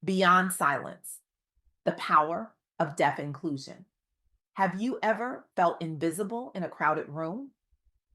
Beyond silence, the power of deaf inclusion. Have you ever felt invisible in a crowded room?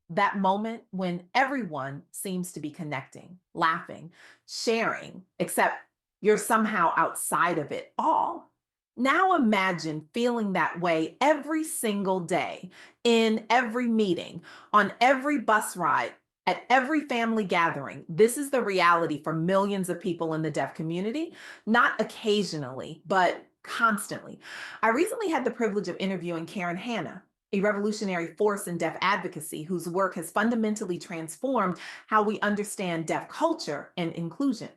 That moment when everyone seems to be connecting, laughing, sharing, except you're somehow outside of it all. Now imagine feeling that way every single day, in every meeting, on every bus ride, at every family gathering. This is the reality for millions of people in the deaf community, not occasionally, but constantly. I recently had the privilege of interviewing Karen Hanna, a revolutionary force in deaf advocacy whose work has fundamentally transformed how we understand deaf culture and inclusion.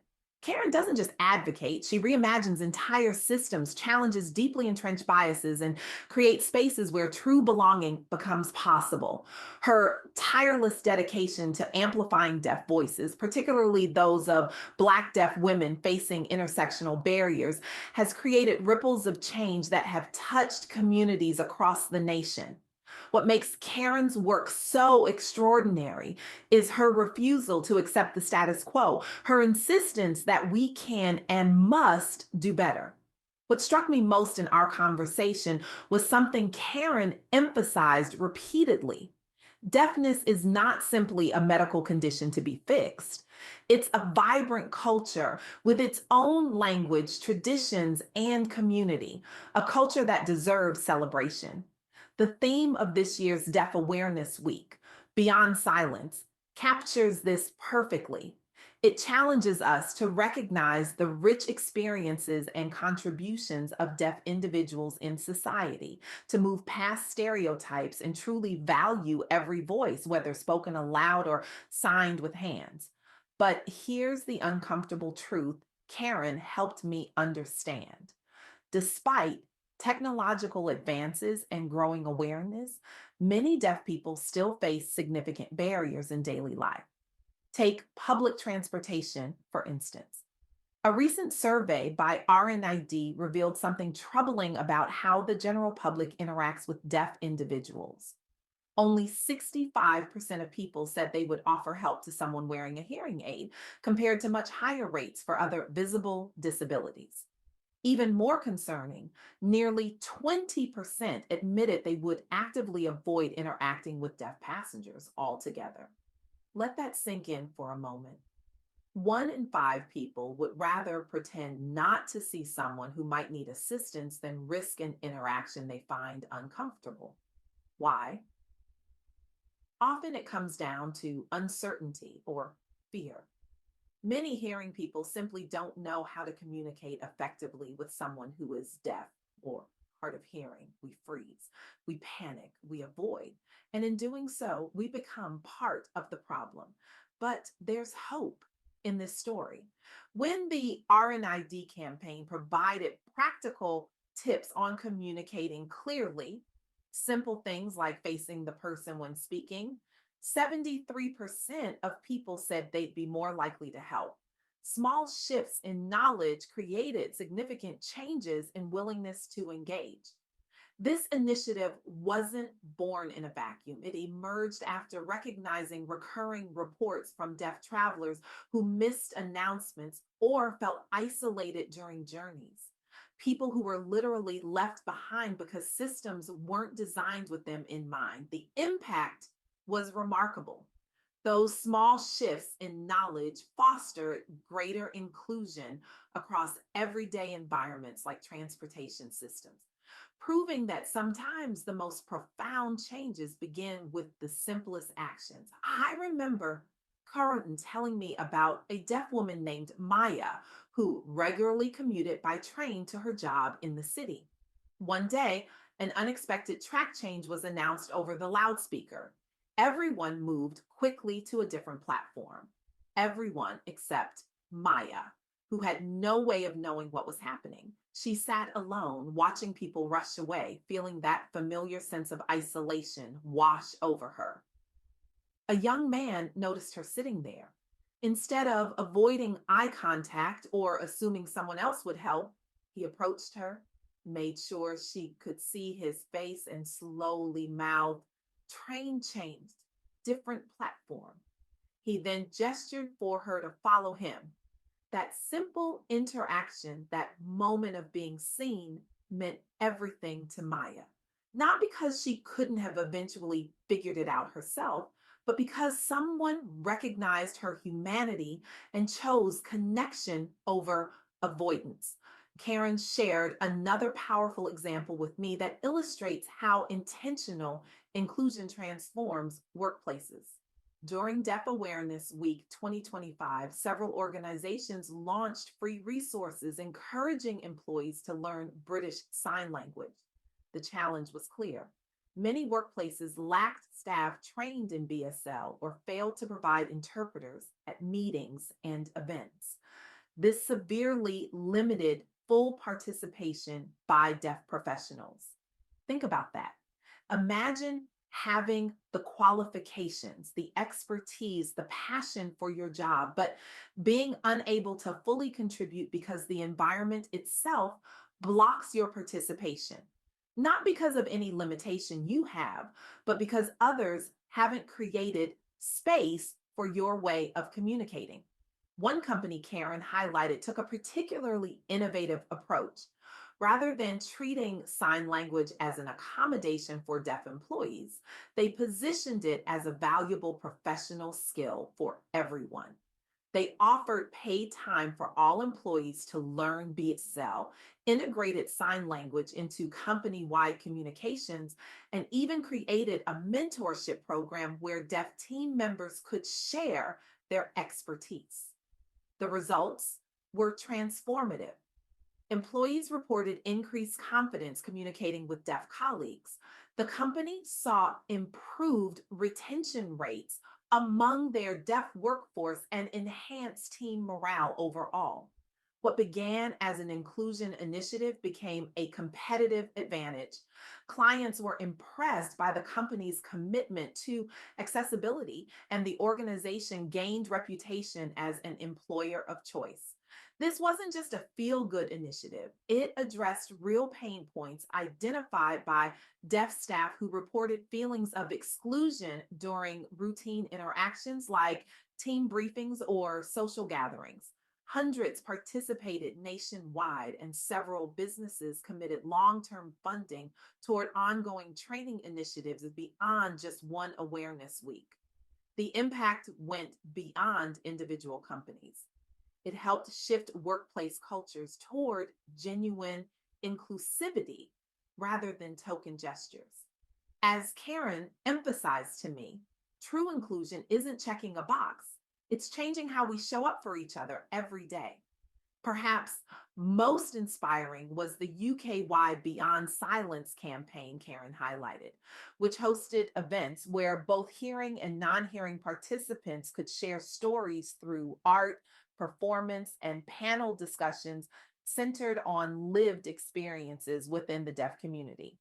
Karen doesn't just advocate, she reimagines entire systems, challenges deeply entrenched biases, and creates spaces where true belonging becomes possible. Her tireless dedication to amplifying deaf voices, particularly those of Black deaf women facing intersectional barriers, has created ripples of change that have touched communities across the nation. What makes Karen's work so extraordinary is her refusal to accept the status quo, her insistence that we can and must do better. What struck me most in our conversation was something Karen emphasized repeatedly. Deafness is not simply a medical condition to be fixed. It's a vibrant culture with its own language, traditions, and community, a culture that deserves celebration. The theme of this year's Deaf Awareness Week, Beyond Silence, captures this perfectly. It challenges us to recognize the rich experiences and contributions of deaf individuals in society, to move past stereotypes and truly value every voice, whether spoken aloud or signed with hands. But here's the uncomfortable truth Karen helped me understand. Despite technological advances and growing awareness, many deaf people still face significant barriers in daily life. Take public transportation, for instance. A recent survey by RNID revealed something troubling about how the general public interacts with deaf individuals. Only 65% of people said they would offer help to someone wearing a hearing aid, compared to much higher rates for other visible disabilities. Even more concerning, nearly 20% admitted they would actively avoid interacting with deaf passengers altogether. Let that sink in for a moment. One in five people would rather pretend not to see someone who might need assistance than risk an interaction they find uncomfortable. Why? Often it comes down to uncertainty or fear. Many hearing people simply don't know how to communicate effectively with someone who is deaf or hard of hearing. We freeze, we panic, we avoid. And in doing so, we become part of the problem. But there's hope in this story. When the RNID campaign provided practical tips on communicating clearly, simple things like facing the person when speaking, 73% of people said they'd be more likely to help. Small shifts in knowledge created significant changes in willingness to engage. This initiative wasn't born in a vacuum. It emerged after recognizing recurring reports from deaf travelers who missed announcements or felt isolated during journeys. People who were literally left behind because systems weren't designed with them in mind. The impact was remarkable. Those small shifts in knowledge fostered greater inclusion across everyday environments like transportation systems, proving that sometimes the most profound changes begin with the simplest actions. I remember Curran telling me about a deaf woman named Maya who regularly commuted by train to her job in the city. One day, an unexpected track change was announced over the loudspeaker. Everyone moved quickly to a different platform. Everyone except Maya, who had no way of knowing what was happening. She sat alone, watching people rush away, feeling that familiar sense of isolation wash over her. A young man noticed her sitting there. Instead of avoiding eye contact or assuming someone else would help, he approached her, made sure she could see his face, and slowly mouthed, "Train changed, different platform." He then gestured for her to follow him. That simple interaction, that moment of being seen, meant everything to Maya. Not because she couldn't have eventually figured it out herself, but because someone recognized her humanity and chose connection over avoidance. Karen shared another powerful example with me that illustrates how intentional inclusion transforms workplaces. During Deaf Awareness Week 2025, several organizations launched free resources encouraging employees to learn British Sign Language. The challenge was clear. Many workplaces lacked staff trained in BSL or failed to provide interpreters at meetings and events. This severely limited full participation by deaf professionals. Think about that. Imagine having the qualifications, the expertise, the passion for your job, but being unable to fully contribute because the environment itself blocks your participation. Not because of any limitation you have, but because others haven't created space for your way of communicating. One company Karen highlighted took a particularly innovative approach. Rather than treating sign language as an accommodation for deaf employees, they positioned it as a valuable professional skill for everyone. They offered paid time for all employees to learn BSL, integrated sign language into company wide communications, and even created a mentorship program where deaf team members could share their expertise. The results were transformative. Employees reported increased confidence communicating with deaf colleagues. The company saw improved retention rates among their deaf workforce and enhanced team morale overall. What began as an inclusion initiative became a competitive advantage. Clients were impressed by the company's commitment to accessibility, and the organization gained reputation as an employer of choice. This wasn't just a feel good initiative. It addressed real pain points identified by deaf staff who reported feelings of exclusion during routine interactions like team briefings or social gatherings. Hundreds participated nationwide, and several businesses committed long term funding toward ongoing training initiatives beyond just one awareness week. The impact went beyond individual companies. It helped shift workplace cultures toward genuine inclusivity rather than token gestures. As Karen emphasized to me, true inclusion isn't checking a box, it's changing how we show up for each other every day. Perhaps most inspiring was the UK-wide Beyond Silence campaign Karen highlighted, which hosted events where both hearing and non hearing participants could share stories through art, performance, and panel discussions centered on lived experiences within the deaf community.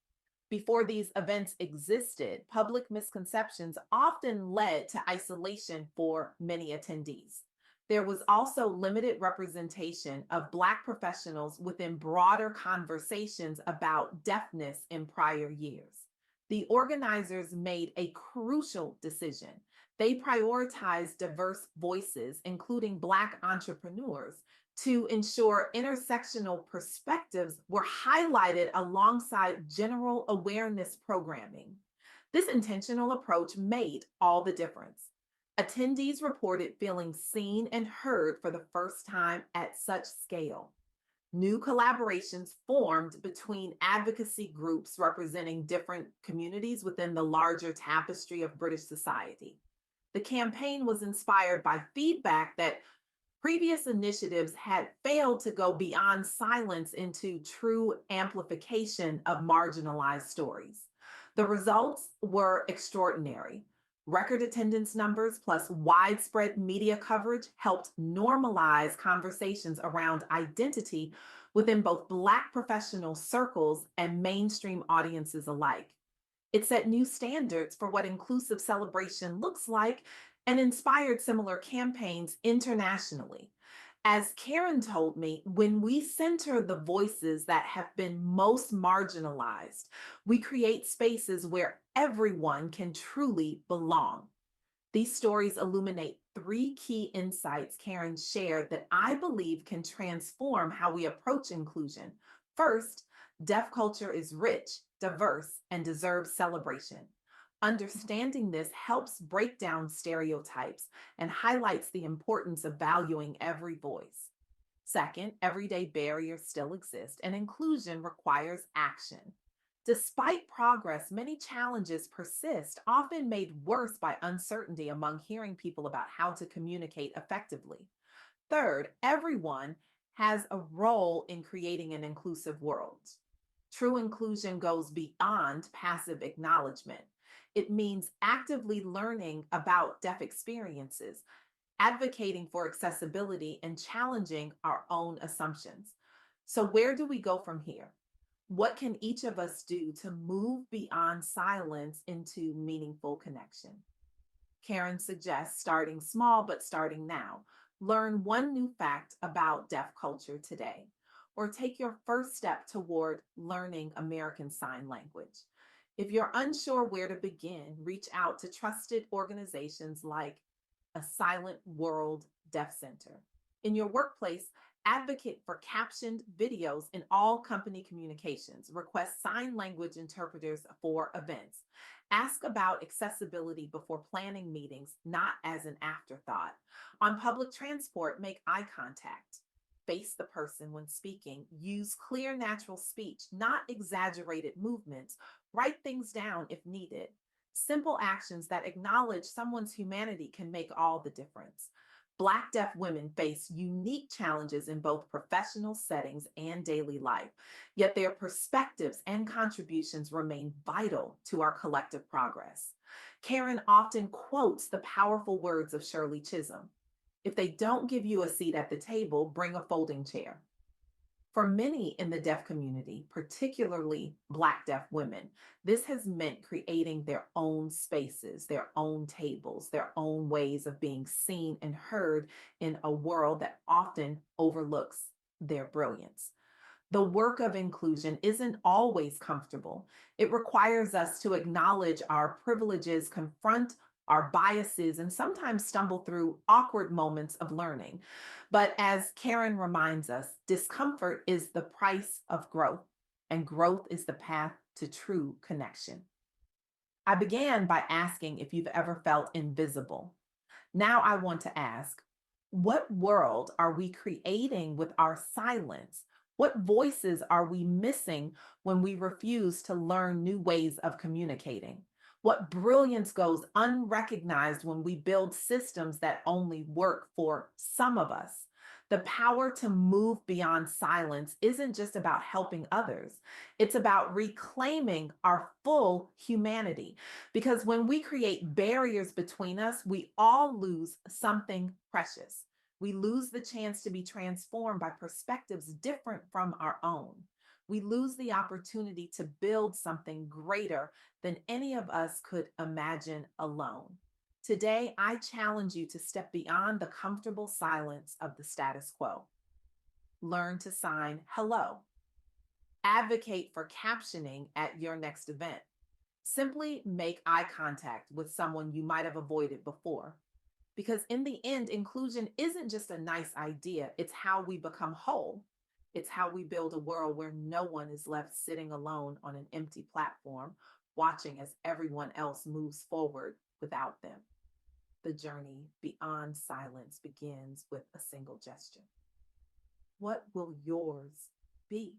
Before these events existed, public misconceptions often led to isolation for many attendees. There was also limited representation of Black professionals within broader conversations about deafness in prior years. The organizers made a crucial decision. They prioritized diverse voices, including Black entrepreneurs, to ensure intersectional perspectives were highlighted alongside general awareness programming. This intentional approach made all the difference. Attendees reported feeling seen and heard for the first time at such scale. New collaborations formed between advocacy groups representing different communities within the larger tapestry of British society. The campaign was inspired by feedback that previous initiatives had failed to go beyond silence into true amplification of marginalized stories. The results were extraordinary. Record attendance numbers plus widespread media coverage helped normalize conversations around identity within both Black professional circles and mainstream audiences alike. It set new standards for what inclusive celebration looks like and inspired similar campaigns internationally. As Karen told me, when we center the voices that have been most marginalized, we create spaces where everyone can truly belong. These stories illuminate three key insights Karen shared that I believe can transform how we approach inclusion. First, deaf culture is rich, diverse, and deserves celebration. Understanding this helps break down stereotypes and highlights the importance of valuing every voice. Second, everyday barriers still exist, and inclusion requires action. Despite progress, many challenges persist, often made worse by uncertainty among hearing people about how to communicate effectively. Third, everyone has a role in creating an inclusive world. True inclusion goes beyond passive acknowledgement. It means actively learning about deaf experiences, advocating for accessibility, and challenging our own assumptions. So, where do we go from here? What can each of us do to move beyond silence into meaningful connection? Karen suggests starting small, but starting now. Learn one new fact about deaf culture today, or take your first step toward learning American Sign Language. If you're unsure where to begin, reach out to trusted organizations like a Silent World Deaf Center. In your workplace, advocate for captioned videos in all company communications. Request sign language interpreters for events. Ask about accessibility before planning meetings, not as an afterthought. On public transport, make eye contact. Face the person when speaking. Use clear, natural speech, not exaggerated movements. Write things down if needed. Simple actions that acknowledge someone's humanity can make all the difference. Black deaf women face unique challenges in both professional settings and daily life, yet their perspectives and contributions remain vital to our collective progress. Karen often quotes the powerful words of Shirley Chisholm: if they don't give you a seat at the table, bring a folding chair. For many in the deaf community, particularly Black deaf women, this has meant creating their own spaces, their own tables, their own ways of being seen and heard in a world that often overlooks their brilliance. The work of inclusion isn't always comfortable. It requires us to acknowledge our privileges, confront our biases, and sometimes stumble through awkward moments of learning. But as Karen reminds us, discomfort is the price of growth, and growth is the path to true connection. I began by asking if you've ever felt invisible. Now I want to ask, what world are we creating with our silence? What voices are we missing when we refuse to learn new ways of communicating? What brilliance goes unrecognized when we build systems that only work for some of us? The power to move beyond silence isn't just about helping others, it's about reclaiming our full humanity. Because when we create barriers between us, we all lose something precious. We lose the chance to be transformed by perspectives different from our own. We lose the opportunity to build something greater than any of us could imagine alone. Today, I challenge you to step beyond the comfortable silence of the status quo. Learn to sign hello. Advocate for captioning at your next event. Simply make eye contact with someone you might have avoided before. Because in the end, inclusion isn't just a nice idea, it's how we become whole. It's how we build a world where no one is left sitting alone on an empty platform, watching as everyone else moves forward without them. The journey beyond silence begins with a single gesture. What will yours be?